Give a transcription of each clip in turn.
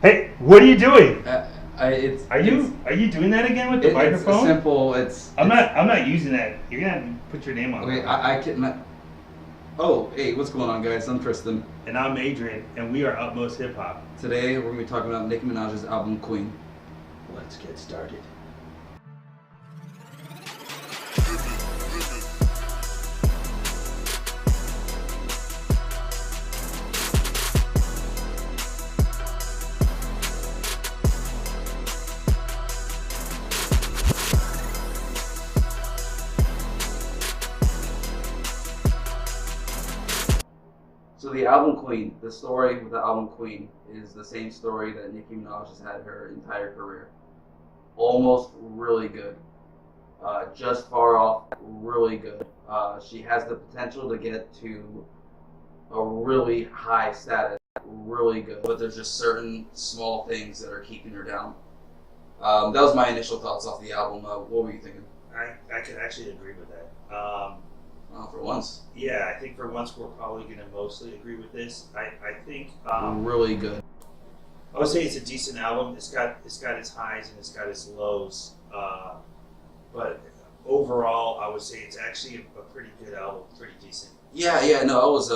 Hey, what are you doing? Are It's you doing that again with the it's a microphone? simple. I'm not using that. You're gonna have to put your name on Okay. it. I can. Oh, hey, what's going on, guys? I'm Tristan. And I'm Adrian, and we are Utmost Hip Hop. Today we're gonna be talking about Nicki Minaj's album Queen. Let's get started. So the album Queen, the story with the album Queen is the same story that Nicki Minaj has had her entire career. Almost really good. Just far off, really good. She has the potential to get to a really high status, really good. But there's just certain small things that are keeping her down. That was my initial thoughts off the album. What were you thinking? I could actually agree with that. For once, Yeah, I think for once we're probably going to mostly agree with this. I think really good. I would say it's a decent album. It's got its highs and it's got its lows. But overall, I would say it's actually a pretty good album, pretty decent. Yeah. No, I was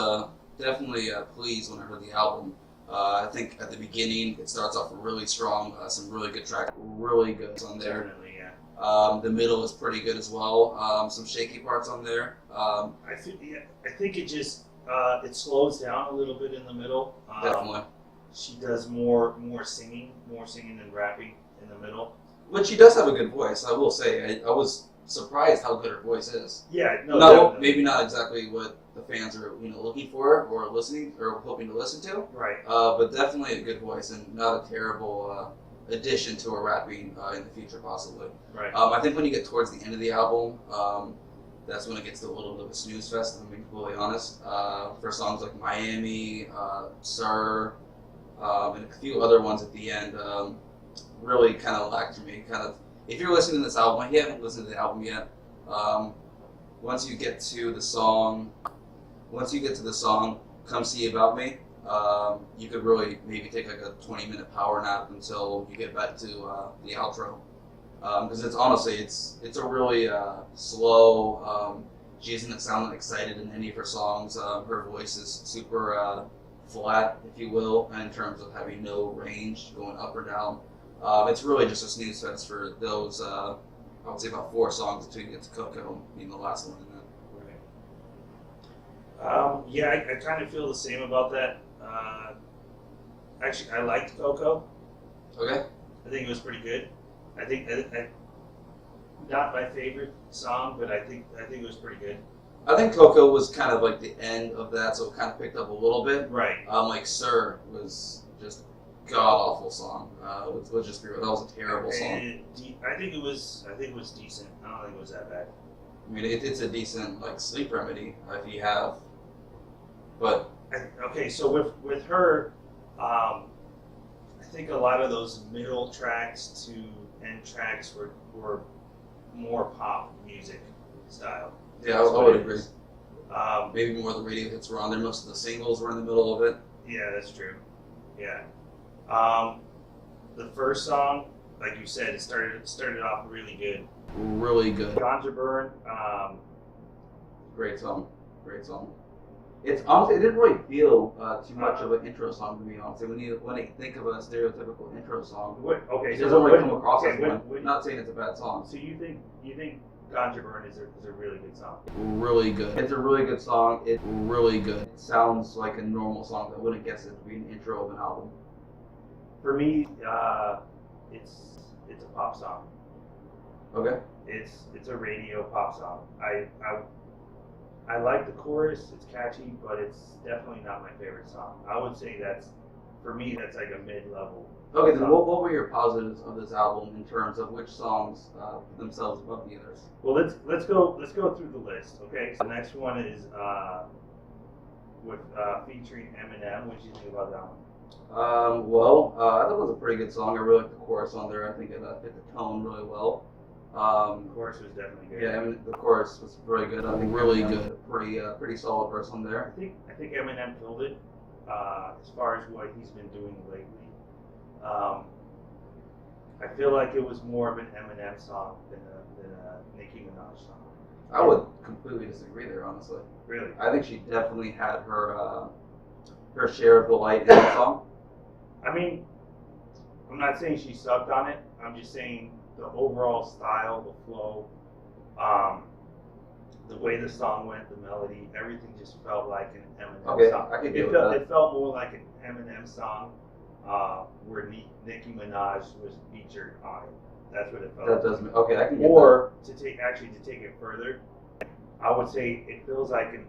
definitely pleased when I heard the album. I think at the beginning it starts off really strong, some really good tracks, really good on there. Definitely, yeah. The middle is pretty good as well. Some shaky parts on there. I think it just it slows down a little bit in the middle. Definitely. She does more singing than rapping in the middle. But she does have a good voice, I will say. I was surprised how good her voice is. Yeah, no, No, maybe not exactly what the fans are looking for or listening or hoping to listen to. Right. But definitely a good voice and not a terrible addition to her rapping in the future, possibly. Right. I think when you get towards the end of the album, that's when it gets to a little bit of a snooze fest, if I'm being completely honest. For songs like Miami, Sir, and a few other ones at the end, really kind of lacked for me. If you're listening to this album, if you haven't listened to the album yet, once you get to the song, "Come See About Me," you could really maybe take like a 20-minute power nap until you get back to the outro. Because it's honestly, it's a really slow. She doesn't sound excited in any of her songs. Her voice is super flat, if you will, in terms of having no range going up or down. It's really just a snooze fest for those. I would say about 4 songs until you get to Coco, being the last one. Yeah, I kind of feel the same about that. Actually, I liked Coco. Okay. I think it was pretty good. I not my favorite song, but I think it was pretty good. I think Coco was kind of like the end of that, so it kind of picked up a little bit. Right. Like Sir was just god awful song. Let's just be real. That was a terrible song. I think it was decent. I don't think it was that bad. I mean, it's a decent like sleep remedy if you have. But Okay, so with her, I think a lot of those middle tracks to end tracks were more pop music style. yeah, I would agree. Um, Maybe more of the radio hits were on there. Most of the singles were in the middle of it. yeah, that's true. Yeah. The first song, like you said, it started off really good. Really good. Ganja Burn. Great song. Great song. It's honestly, it didn't really feel too much of an intro song to be honest. When you think of a stereotypical intro song, Okay, it so doesn't really come what- across okay, as one. Not saying it's a bad song. So you think Ganja Burn is a really good song? Really good. It's a really good song. It's really good. It sounds like a normal song that wouldn't guess it to be an intro of an album. For me, it's a pop song. Okay. It's a radio pop song. I like the chorus. It's catchy, but it's definitely not my favorite song. I would say for me that's like a mid-level. Okay, then song. what were your positives of this album in terms of which songs put themselves above the others? Well, let's go through the list. Okay, so the next one is with featuring Eminem. What do you think about that one? I thought it was a pretty good song. I really liked the chorus on there. I think it fit the tone really well. The chorus was definitely good. Yeah, I mean, the chorus was really good. I think really good. Pretty solid verse on there. I think Eminem killed it as far as what he's been doing lately. Um, I feel like it was more of an Eminem song than a Nicki Minaj song. I would completely disagree there, honestly. Really? I think she definitely had her share of the light in the song. I mean, I'm not saying she sucked on it. I'm just saying the overall style, the flow, the way the song went, the melody, everything just felt like an Eminem song. I could get with that. It felt more like an Eminem song where Nicki Minaj was featured on it. That's what it felt. That does. Okay, I can get Or to take it further, I would say it feels like an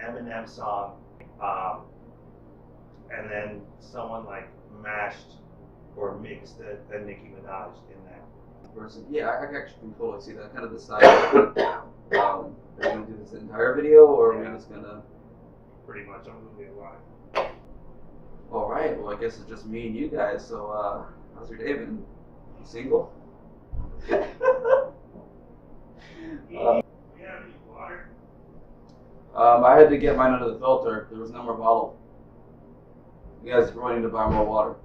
Eminem song, and then someone like mashed or mixed a Nicki Minaj in that. Person. Yeah, I actually can totally see that kind of the style. Are we gonna do this entire video, or are we just gonna? Pretty much, I'm gonna be alive. All right. Well, I guess it's just me and you guys. So, how's your day been? You single? You have any water? I had to get mine under the filter. There was no more bottle. You guys really need to buy more water.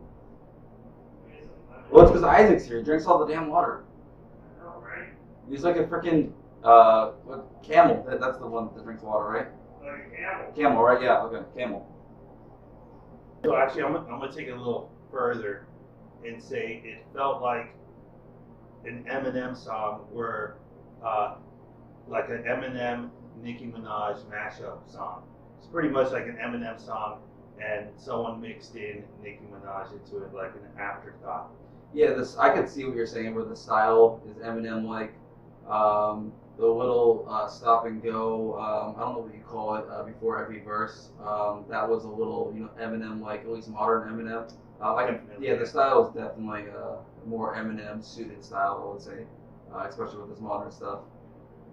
Well, it's because Isaac's here. He drinks all the damn water. I know, right? He's like a freaking camel. That's the one that drinks water, right? Like a camel. Camel, right? Yeah. Okay, camel. So actually, I'm gonna take it a little further and say it felt like an Eminem song where, like an Eminem Nicki Minaj mashup song. It's pretty much like an Eminem song, and someone mixed in Nicki Minaj into it like an afterthought. Yeah, this I could see what you're saying. Where the style is Eminem like, the little stop and go. I don't know what you call it before every verse. That was a little, Eminem like, at least modern Eminem. The style is definitely more Eminem suited style, I would say, especially with this modern stuff.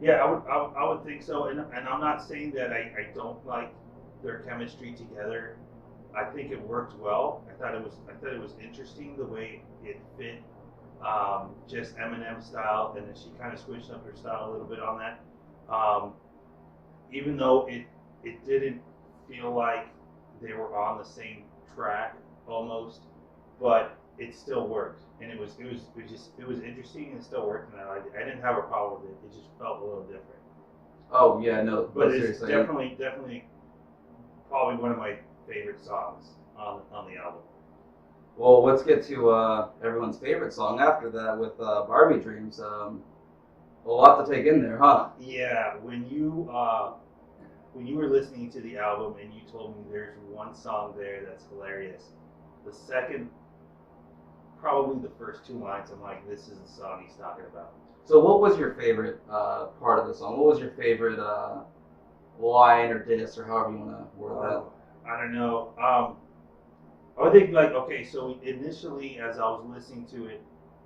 Yeah, I would think so, and I'm not saying that I don't like their chemistry together. I think it worked well. I thought it was interesting the way it fit, just Eminem style, and then she kind of switched up her style a little bit on that. Even though it didn't feel like they were on the same track almost, but it still worked, and it was interesting and it still worked, and I didn't have a problem with it. It just felt a little different. Oh yeah, no, But it's seriously, definitely probably one of my favorite songs on the album. Well, let's get to everyone's favorite song after that with Barbie Dreams. A lot to take in there, huh? Yeah, when you were listening to the album and you told me there's one song there that's hilarious, the second, probably the first two lines, I'm like, this is the song he's talking about. So what was your favorite part of the song? What was your favorite line or diss or however you want to word that? I don't know. I would think like, okay, so initially as I was listening to it,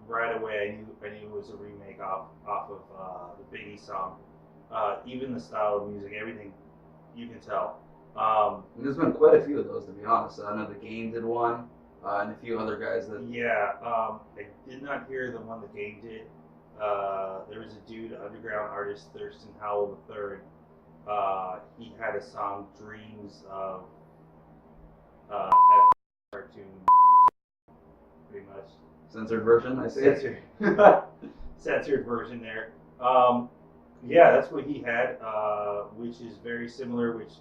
right away I knew it was a remake off of the Biggie song. Even the style of music, everything, you can tell. There's been quite a few of those, to be honest. I know The Game did one, and a few other guys that. Yeah, I did not hear the one The Game did. There was a dude, underground artist, Thurston Howell III. He had a song, Dreams of cartoon, pretty much. Censored version, I see. Censored version there. Yeah, that's what he had, which is very similar. Which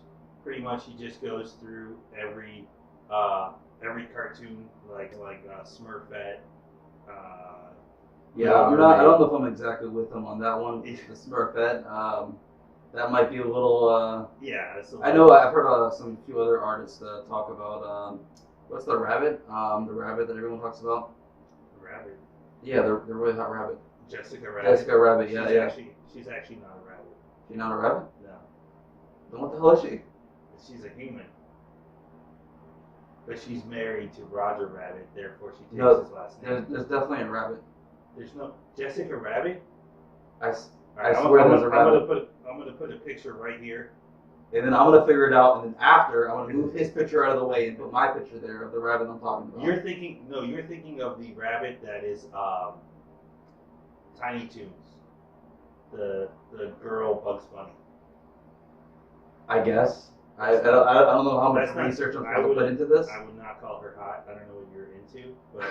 pretty much he just goes through every cartoon, like Smurfette. Yeah, I don't know if I'm exactly with him on that one. The Smurfette. That might be a little. Yeah, I know I've heard some few other artists talk about what's the rabbit? The rabbit that everyone talks about. Rabbit. Yeah, the really hot rabbit. Jessica Rabbit. Jessica Rabbit. Yeah, She's actually not a rabbit. She's not a rabbit? No. Then what the hell is she? She's a human. But she's married to Roger Rabbit, therefore she takes his last name. There's definitely a rabbit. There's no Jessica Rabbit? I swear there's a rabbit. I'm gonna put a picture right here. And then I'm gonna figure it out, and then after I'm gonna move his picture out of the way and put my picture there of the rabbit I'm talking about. You're thinking of the rabbit that is Tiny Toons. The girl Bugs Bunny. I guess. I don't know how much research I'm supposed to put into this. I would not call her hot. I don't know what you're into. into. But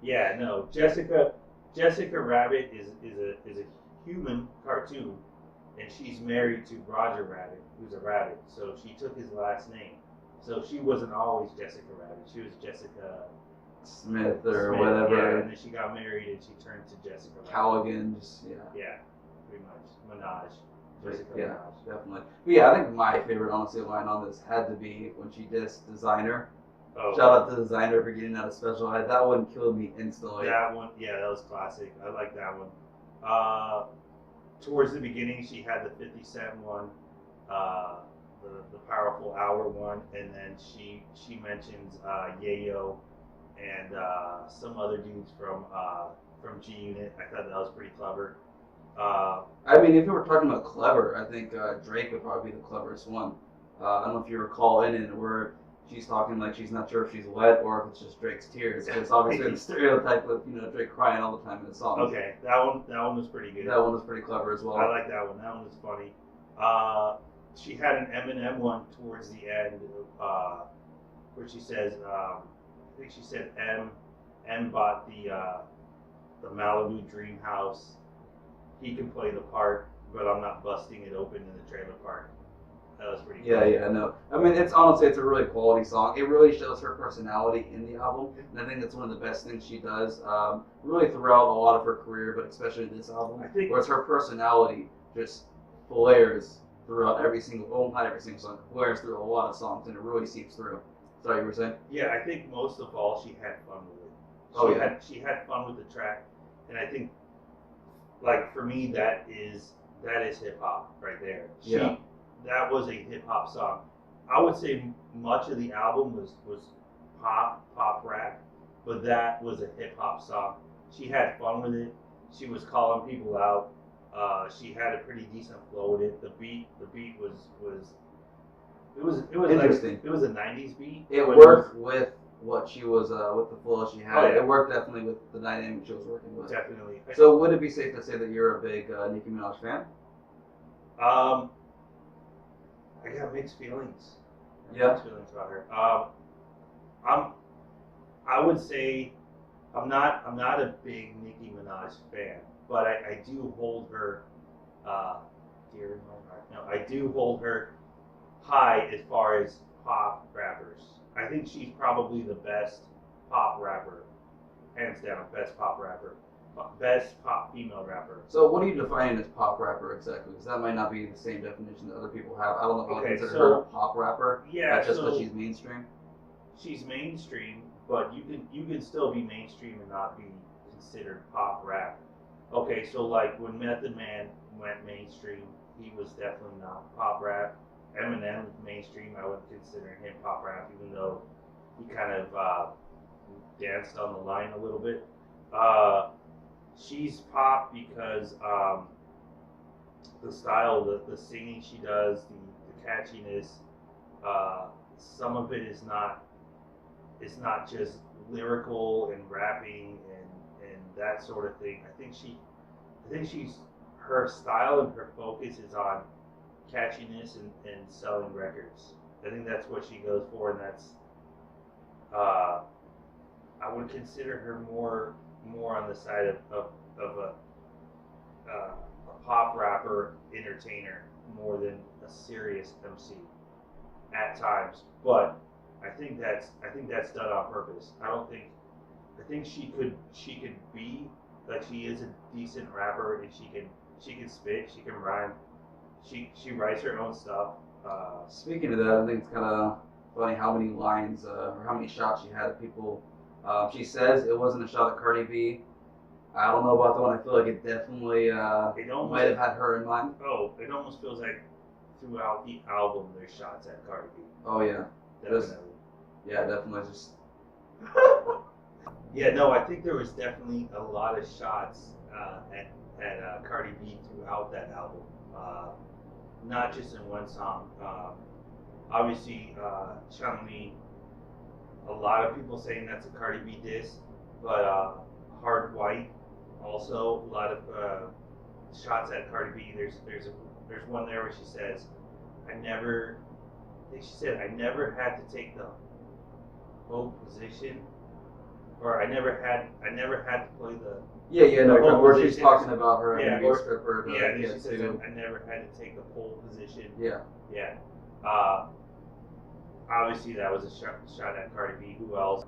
yeah, no, Jessica Rabbit is a human cartoon, and she's married to Roger Rabbit, who's a rabbit. So she took his last name. So she wasn't always Jessica Rabbit. She was Jessica Smith or Smith, whatever. Yeah, and then she got married and she turned to Jessica Rabbit. Callaghan, just Yeah, pretty much. Minaj. Jessica yeah, Minaj. definitely. But yeah, I think my favorite, honestly, line on this had to be when she dissed Designer. Oh, Shout out to Designer for getting out of special ed. That one killed me instantly. that one, yeah, that was classic. I like that one. Towards the beginning, she had the 50 Cent one, the Powerful Hour one, and then she mentions Yayo and some other dudes from G Unit. I thought that was pretty clever. I mean, if you were talking about clever, I think Drake would probably be the cleverest one. I don't know if you recall in it where she's talking like she's not sure if she's wet or if it's just Drake's tears. It's obviously the stereotype of Drake crying all the time in the song. Okay, that one was pretty good. That one was pretty clever as well. I like that one. That one was funny. She had an Eminem one towards the end, where she says, I think she said M bought the Malibu Dream House. He can play the part, but I'm not busting it open in the trailer park. That was pretty cool. Yeah, no. I mean, it's honestly, it's a really quality song. It really shows her personality in the album, and I think that's one of the best things she does, really throughout a lot of her career, but especially this album, I think, whereas her personality just flares throughout every single, well, not every single song, flares through a lot of songs, and it really seeps through. Sorry, you were saying? yeah, I think most of all, she had fun with it. She had fun with the track, and I think, like, for me, that is hip hop right there. That was a hip hop song. I would say much of the album was pop rap, but that was a hip hop song. She had fun with it. She was calling people out. She had a pretty decent flow with it. The beat was Interesting. Like, it was a '90s beat. It worked with what she was with the flow she had. Oh, yeah. It worked definitely with the dynamic she was working with. Definitely. So would it be safe to say that you're a big Nicki Minaj fan? I got mixed feelings. Yeah. Feelings about her. I would say I'm not a big Nicki Minaj fan, but I do hold her dear in my heart. No, I do hold her high as far as pop rappers. I think she's probably the best pop rapper, hands down, best pop rapper. Best pop female rapper. So what are you defining as pop rapper exactly? Because that might not be the same definition that other people have. I don't know if I consider her a pop rapper. Yeah, that's just because she's mainstream. She's mainstream, but you can still be mainstream and not be considered pop rap. Okay, so like when Method Man went mainstream, he was definitely not pop rap. Eminem was mainstream. I wouldn't consider him pop rap, even though he kind of danced on the line a little bit. She's pop because the style, the singing she does, the catchiness, some of it is not just lyrical and rapping and that sort of thing. I think she's her style and her focus is on catchiness and selling records. I think that's what she goes for, and that's I would consider her more on the side of a pop rapper entertainer more than a serious MC at times. But I think that's done on purpose. I think she could be like, she is a decent rapper, and she can spit, she can rhyme, she writes her own stuff. Speaking of that, I think it's kind of funny how many lines or how many shots she had at people. She says it wasn't a shot at Cardi B. I don't know about the one. I feel like it definitely might have had her in mind. Oh, it almost feels like throughout the album there's shots at Cardi B. Oh yeah, Definitely. Yeah, definitely. Just yeah, no, I think there was definitely a lot of shots at Cardi B throughout that album. Not just in one song. Obviously, Chun-Li, a lot of people saying that's a Cardi B diss, but Hard White, also a lot of shots at Cardi B. There's one there where she says, I think she said, I never had to take the pole position, or I never had to play the No, pole where she's position. talking about her Yeah, having to be a stripper to yeah. She get says to. I never had to take the pole position. Yeah. Yeah. Obviously that was a shot at Cardi B. Who else?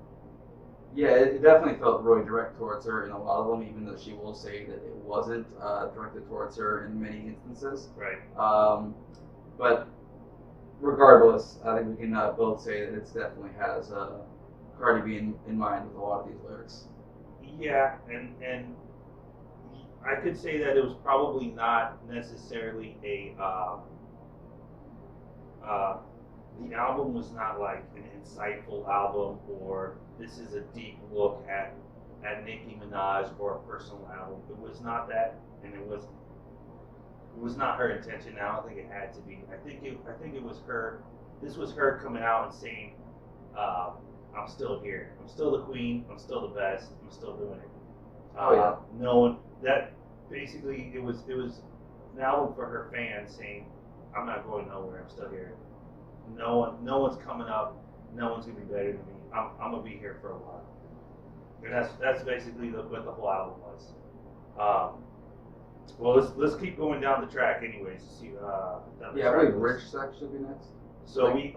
Yeah, it definitely felt really direct towards her in a lot of them, even though she will say that it wasn't directed towards her in many instances. Right. But regardless, I think we can both say that it definitely has Cardi B in mind with a lot of these lyrics. Yeah, and I could say that it was probably not necessarily the album was not like an insightful album, or this is a deep look at Nicki Minaj or a personal album. It was not that, and it was not her intention. I don't think it had to be. I think it was her. This was her coming out and saying, "I'm still here. I'm still the queen. I'm still the best. I'm still doing it." Knowing that basically it was an album for her fans saying, "I'm not going nowhere. I'm still here. No one's coming up. No one's gonna be better than me. I'm gonna be here for a while." And that's basically what the whole album was. Well, let's keep going down the track, anyways. To see. I believe Rich Sex should be next. So we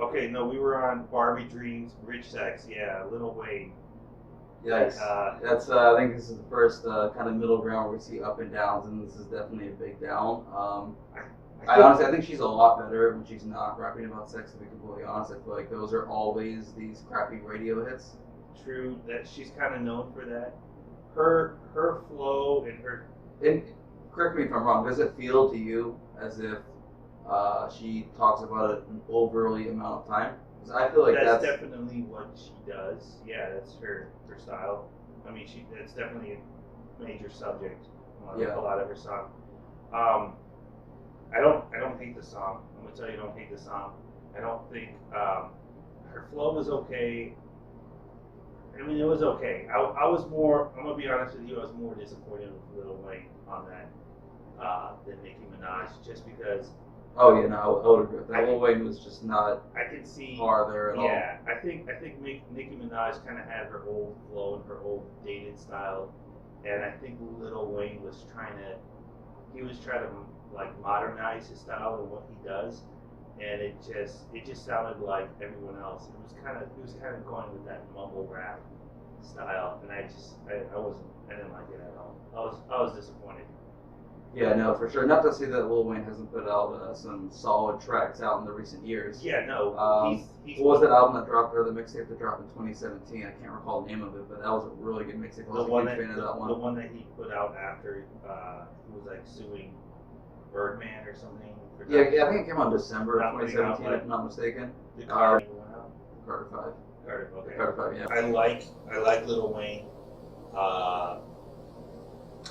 were on Barbie Dreams, Rich Sex, yeah, Lil Wayne. Yikes. That's I think this is the first kind of middle ground where we see up and downs, and this is definitely a big down. I honestly, I think she's a lot better when she's not rapping about sex, to be completely honest. I feel like those are always these crappy radio hits. True, that she's kind of known for that. Her flow and her... And correct me if I'm wrong, does it feel to you as if she talks about it an overly amount of time? Because I feel like that's definitely what she does. Yeah, that's her style. I mean, that's definitely a major subject on a lot of her songs. I don't hate the song. I'm gonna tell you, I don't hate the song. I don't think her flow was okay. I mean, it was okay. I was more. I'm gonna be honest with you. I was more disappointed with Lil Wayne on that than Nicki Minaj, just because. I would agree with that. Lil Wayne was just not. I can see farther at all. Yeah, I think Nicki Minaj kind of had her old flow and her old dated style, and I think Lil Wayne was trying to like modernize his style and what he does, and it just sounded like everyone else. He was kind of going with that mumble rap style, and I didn't like it at all. I was disappointed. Yeah, no, for sure. Not to say that Lil Wayne hasn't put out some solid tracks out in the recent years. Yeah, no. What was that album that dropped, or the mixtape that dropped in 2017? I can't recall the name of it, but that was a really good mixtape. I was a huge fan of that one. The one that he put out after he was like suing Birdman or something. Yeah, I think it came out in December of 2017, if I'm not mistaken. The Carter went out. Carter 5. Carter, okay. Carter 5, yeah. I like Lil Wayne.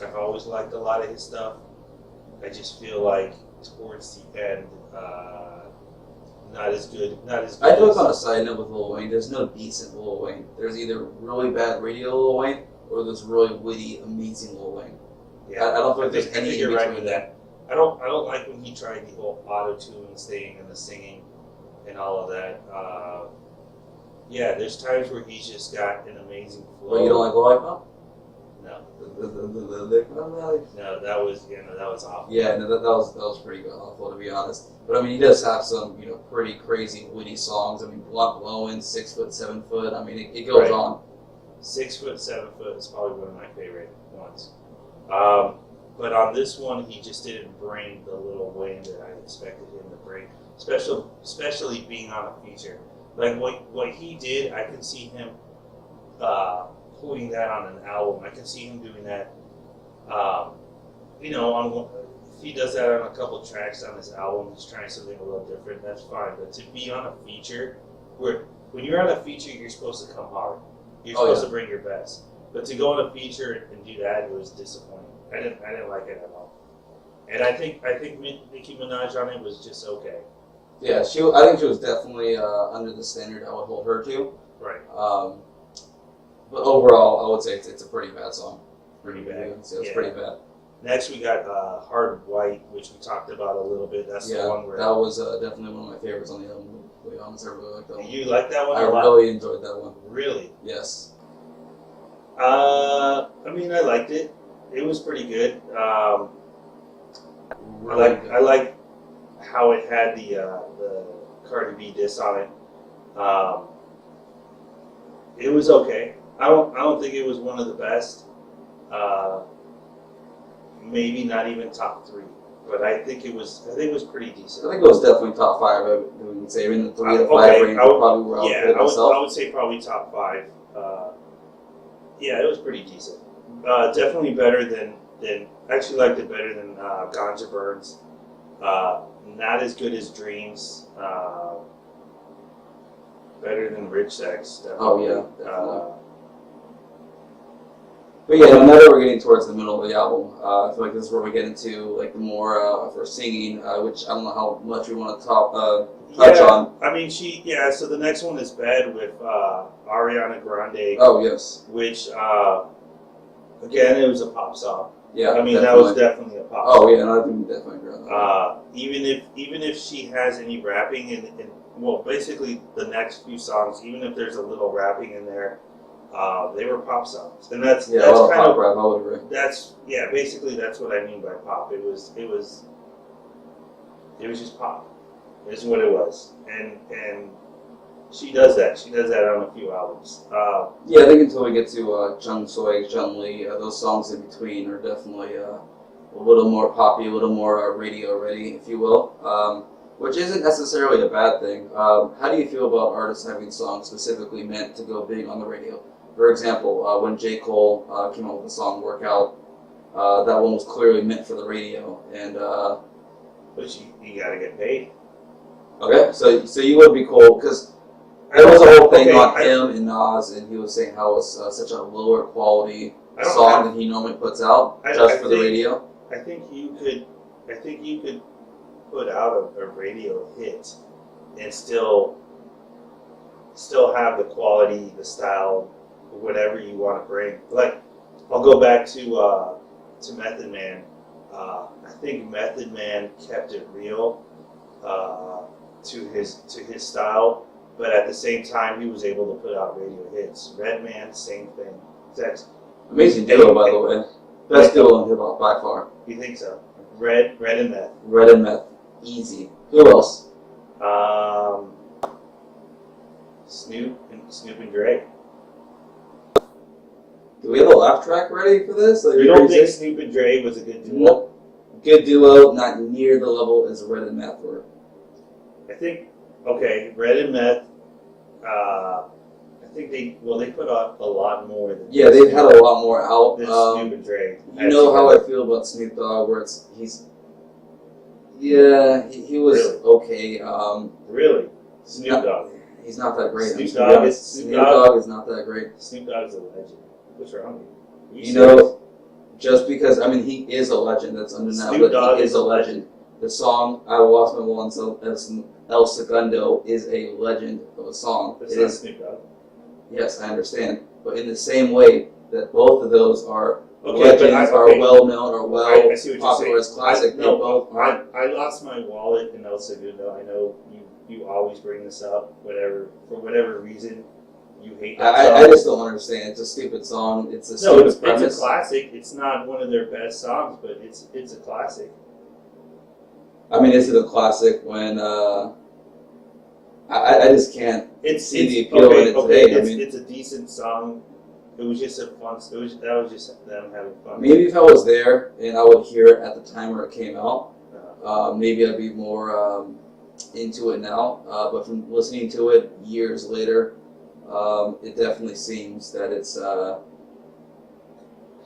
I've always liked a lot of his stuff. I just feel like towards the end, not as good. I feel like on a side note with Lil Wayne, there's no decent Lil Wayne. There's either really bad radio Lil Wayne or there's really witty, amazing Lil Wayne. Yeah, I don't think there's any in right between with that. I don't like when he tried the whole auto-tune thing and the singing and all of that. Yeah, there's times where he's just got an amazing flow. Well, you don't like Lollipop? No. No, that was awful. Yeah, no, that was pretty good, awful, to be honest. But I mean, he does have some, pretty crazy witty songs. I mean, Blunt Blowin', 6 foot, 7 foot. I mean, it goes on. 6 foot, 7 foot is probably one of my favorite ones. But on this one, he just didn't bring the Lil Wayne that I expected him to bring, especially being on a feature. Like what he did, I can see him putting that on an album. I can see him doing that. If he does that on a couple tracks on this album, he's trying something a little different. That's fine. But to be on a feature, when you're on a feature, you're supposed to come hard. You're supposed to bring your best. But to go on a feature and do that, it was disappointing. I didn't like it at all. And I think Nicki Minaj on it was just okay. Yeah, I think she was definitely under the standard I would hold her to. Right. But overall, I would say it's a pretty bad song. Pretty bad. It's pretty bad. Next, we got Hard White, which we talked about a little bit. That's the one where that was definitely one of my favorites on the album. To be honest, I really like that one. you like that one. I really enjoyed that one. Really? Yes. I mean, I liked it. It was pretty good. I like how it had the Cardi B diss on it. It was okay. I don't think it was one of the best. Maybe not even top 3, but I think it was pretty decent. I think it was definitely top 5. I would say in the 3 to 5 range. Probably where I would say probably top 5. Yeah, it was pretty decent. Definitely better than actually liked it better than Ganja Burns. Not as good as Dreams. Better than Rich Sex. Definitely. Oh yeah, definitely. But yeah, now that we're getting towards the middle of the album, I feel like this is where we get into like the more for singing, which I don't know how much we want to touch on. I mean, so the next one is Bad with Ariana Grande. Oh yes. Which again, it was a pop song. Yeah, I mean definitely. That was definitely a pop song. Oh yeah, and I think definitely agree on that. Even if she has any rapping in well, basically the next few songs, even if there's a little rapping in there, they were pop songs, and that's kind of rap. I would agree. Basically that's what I mean by pop. It was just pop. Is what it was, and she does that. She does that on a few albums. Yeah, I think until we get to Jung Soy, Jung Lee, those songs in between are definitely a little more poppy, a little more radio ready, if you will. Which isn't necessarily a bad thing. How do you feel about artists having songs specifically meant to go big on the radio? For example, when J. Cole came out with the song "Workout," that one was clearly meant for the radio, and but you gotta get paid. Okay, so you would be cool because there was a whole thing on him and Nas, and he was saying how it was such a lower quality song than he normally puts out for the radio. I think you could put out a radio hit and still have the quality, the style, whatever you want to bring. Like, I'll go back to Method Man. I think Method Man kept it real to his style, but at the same time he was able to put out radio hits. Redman, same thing. That's amazing duo, by the way. Best duo in hip hop by far. You think so? Red and Meth. Red and Meth. Easy. Who else? Snoop and Dre. Do we have a laugh track ready for this? You don't think Snoop and Dre was a good duo? Nope. Good duo, not near the level as Red and Meth were. I think, Red and Meth, I think they put out a lot more than they've had a lot more out. Than Snoop and Dre. You know how I feel about Snoop Dogg, where he was really? Okay. Really? Snoop Dogg. He's not that great. Snoop Dogg is not that great. Snoop Dogg is a legend. What's wrong with you? You know, just because, he is a legend. That's undeniable. But he is a legend. The song "I Lost My Wallet" El Segundo is a legend of a song. It's not Snoop Dogg. Yes, I understand. But in the same way that both of those are legends, are well known, or popular as classic, they both are. I lost my wallet in El Segundo. I know you always bring this up, for whatever reason. You hate that song. I just don't understand. It's a stupid song. It's a stupid premise. It's a classic. It's not one of their best songs, but it's a classic. Is it a classic when I just can't see the appeal in it today. It's a decent song. It was just a fun. That was just them having fun. Maybe if I was there and I would hear it at the time where it came out, maybe I'd be more into it now. But from listening to it years later, it definitely seems that it's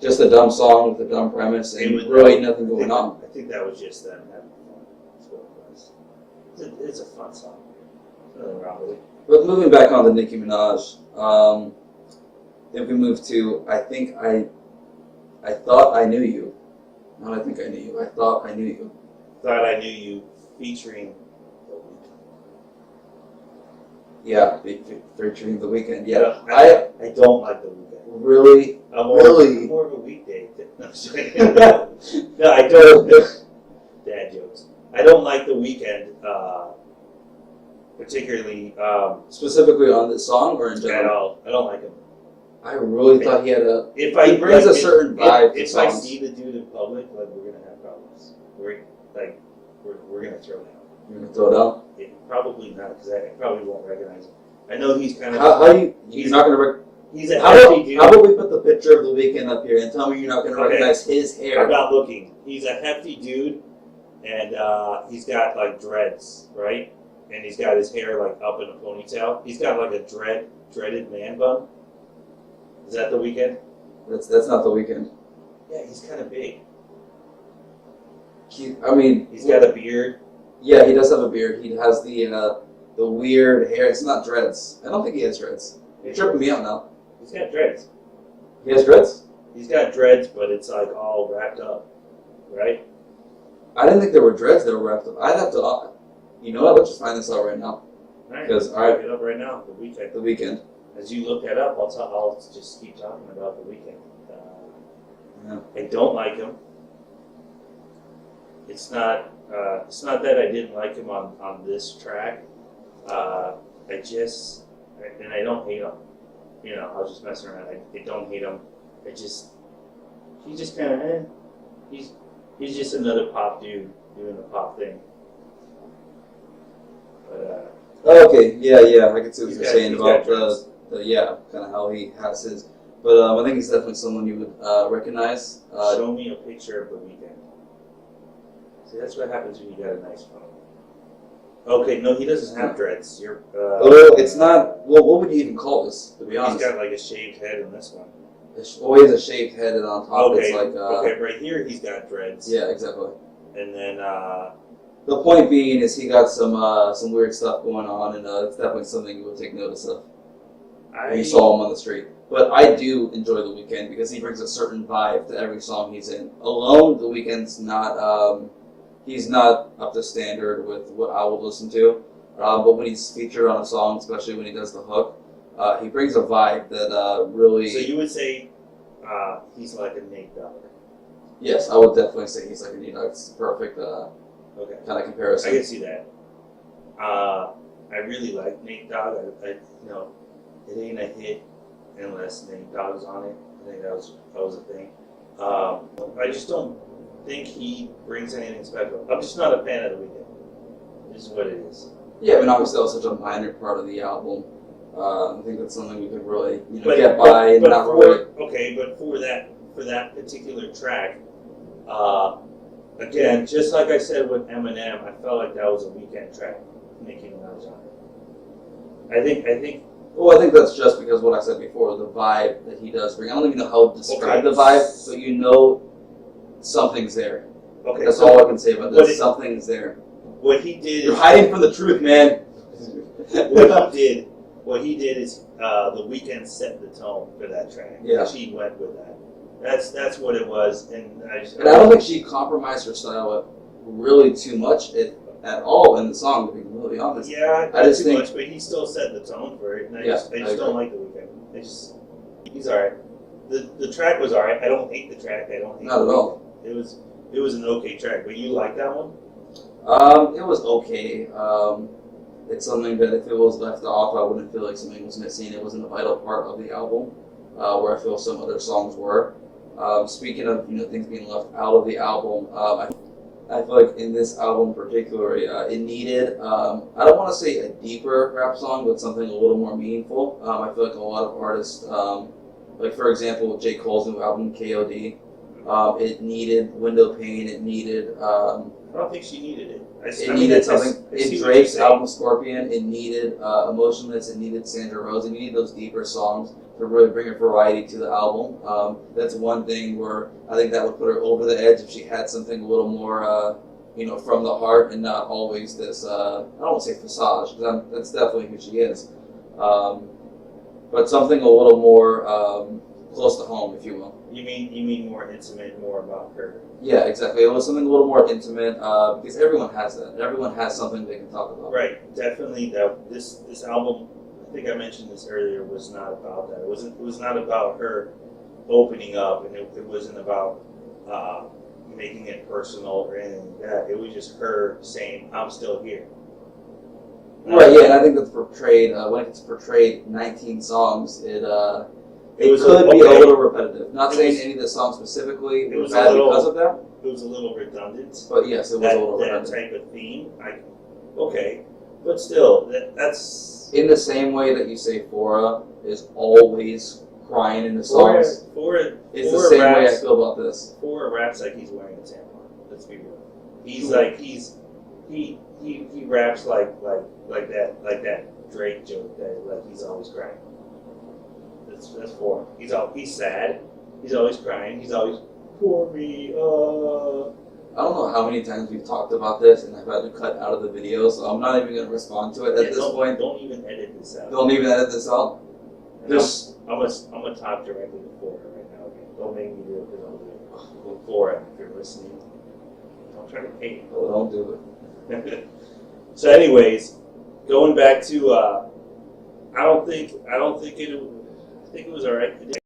just a dumb song with a dumb premise and really nothing going on. I think that was just them having fun. That's what it was. It's a fun song. Nothing wrong with it. But moving back on to Nicki Minaj, if we move to I Thought I Knew You. Not I Think I Knew You. I Thought I Knew You. Thought I Knew You featuring Yeah, featuring The Weeknd. Yeah, I don't like the weekend. really, I'm really. more of a weekday. No, I'm just kidding. No, I don't. Dad jokes. I don't like the weekend, particularly Specifically on this song or in at general? all. I don't like him. I really thought he had a. If I He brings a certain vibe to if I songs. see the dude in public, like we're gonna have problems. We're gonna throw down. You're gonna throw it out. Probably not, because I probably won't recognize him. I know he's kind of. How do you? You're not gonna. He's a How hefty dude. about we put the picture of The Weeknd up here and tell me you're not gonna recognize his hair? I'm not looking. He's a hefty dude, and he's got like dreads, right? And he's got his hair like up in a ponytail. He's got like a dreaded man bun. Is that The Weeknd? That's not The Weeknd. Yeah, he's kind of big. I mean, He's got a beard. yeah, he does have a beard. He has the weird hair. It's not dreads. I don't think he has dreads. You're tripping me out now. He's got dreads. He has dreads? He's got dreads, but it's like all wrapped up, right? I didn't think there were dreads that were wrapped up. I'd have to. You know what? Let's just find this out right now. All right, Because I'll look it up right now. The Weeknd. The Weeknd. As you look that up, I'll just keep talking about The Weeknd. Yeah. I don't like him. It's not that I didn't like him on this track. I don't hate him. You know, I was just messing around. I don't hate him. He's just kind of he's just another pop dude doing the pop thing. But Okay, yeah, I can see what He's you're got- saying he's about got kind of how he has his. But I think he's definitely someone you would recognize. show me a picture of The Weeknd. See, that's what happens when you got a nice phone. Okay, no, he doesn't have dreads. It's not. Well, what would you even call this? To be honest, He's got like a shaved head in this one. he has a shaved head, and on top Okay, it's like. okay, right here he's got dreads. Yeah, exactly. And then The point being is he got some weird stuff going on, and it's definitely something you would take notice of. If you saw him on the street. But I do enjoy The Weeknd because he brings a certain vibe to every song he's in. Alone, The Weeknd's not. He's not up to standard with what I would listen to. But when he's featured on a song, especially when he does the hook, he brings a vibe that really. So you would say he's like a Nate Dogg. Yes, I would definitely say he's like a Nate Dogg. It's perfect Okay. kind of I comparison. can see that. I really like Nate Dogg. It ain't a hit unless Nate Dogg's on it. I think that was a thing. I just don't think he brings anything special. I'm just not a fan of The Weeknd. This is what it is. Yeah, I mean, obviously that was such a minor part of the album. I think that's something we could really But- get by and but not for, really. Okay, but for that particular track, again, just like I said with Eminem, I felt like that was a Weeknd track. Nicki Minaj on it. I think. Well, I think that's just because what I said before, the vibe that he does bring. I don't even know how to describe the vibe, but you know something's there. Okay, That's so all I can say about this. Something's there. what he did You're is hiding from the truth, man. what he did is The Weeknd set the tone for that track. Yeah. She went with that. That's what it was, and I don't think she compromised her style really too much at all in the song, to be completely honest. Yeah, I just too think- much, but he still set the tone for it, and I Yeah, just I don't like The Weeknd. He's alright. The track was alright. I don't hate the track. I don't hate Not The at all. Weeknd. It was an okay track, but you like that one? It was okay. It's something that if it was left off, I wouldn't feel like something was missing. It wasn't a vital part of the album, where I feel some other songs were. Speaking of things being left out of the album, I feel like in this album in particular, it needed I don't want to say a deeper rap song, but something a little more meaningful. I feel like a lot of artists, like for example, J. Cole's new album K.O.D. It needed Window Pane. It needed. I don't think she needed it. It needed something. In Drake's album Scorpion, it needed Emotionless. It needed Sandra Rose. It needed those deeper songs to really bring a variety to the album. That's one thing where I think that would put her over the edge if she had something a little more, from the heart and not always this. I don't want to say facade, because that's definitely who she is. But something a little more close to home, if you will. You mean more intimate, more about her? Yeah, exactly. It was something a little more intimate because everyone has that. Everyone has something they can talk about. Right, definitely. That this album, I think I mentioned this earlier, was not about that. It was not about her opening up, and it wasn't about making it personal or anything like that. It was just her saying, "I'm still here." Right. Yeah, and I think that's portrayed when it's portrayed 19 songs. It could be a little repetitive. Not saying any of the songs specifically It was bad a little, because of that. It was a little redundant. But yes, it was a little That redundant. type of theme. Okay, but still, that's In the same way that you say Fora is always crying in the songs, it's the same way I feel about this. Fora raps like he's wearing a tampon. Let's be real. He's like he raps like that Drake joke that like he's always crying. That's Fora. He's sad. He's always crying. He's always poor me. I don't know how many times we've talked about this, and I've had to cut out of the video, so I'm not even going to respond to it at this point. Don't even edit this out. Don't even edit this out. I'm gonna talk directly to Fora right now. Again. Don't make me do it because I'll do it. Well, Fora, if you're listening, don't try to pay me. Oh, don't do it. So, anyways, going back to, I think it was alright.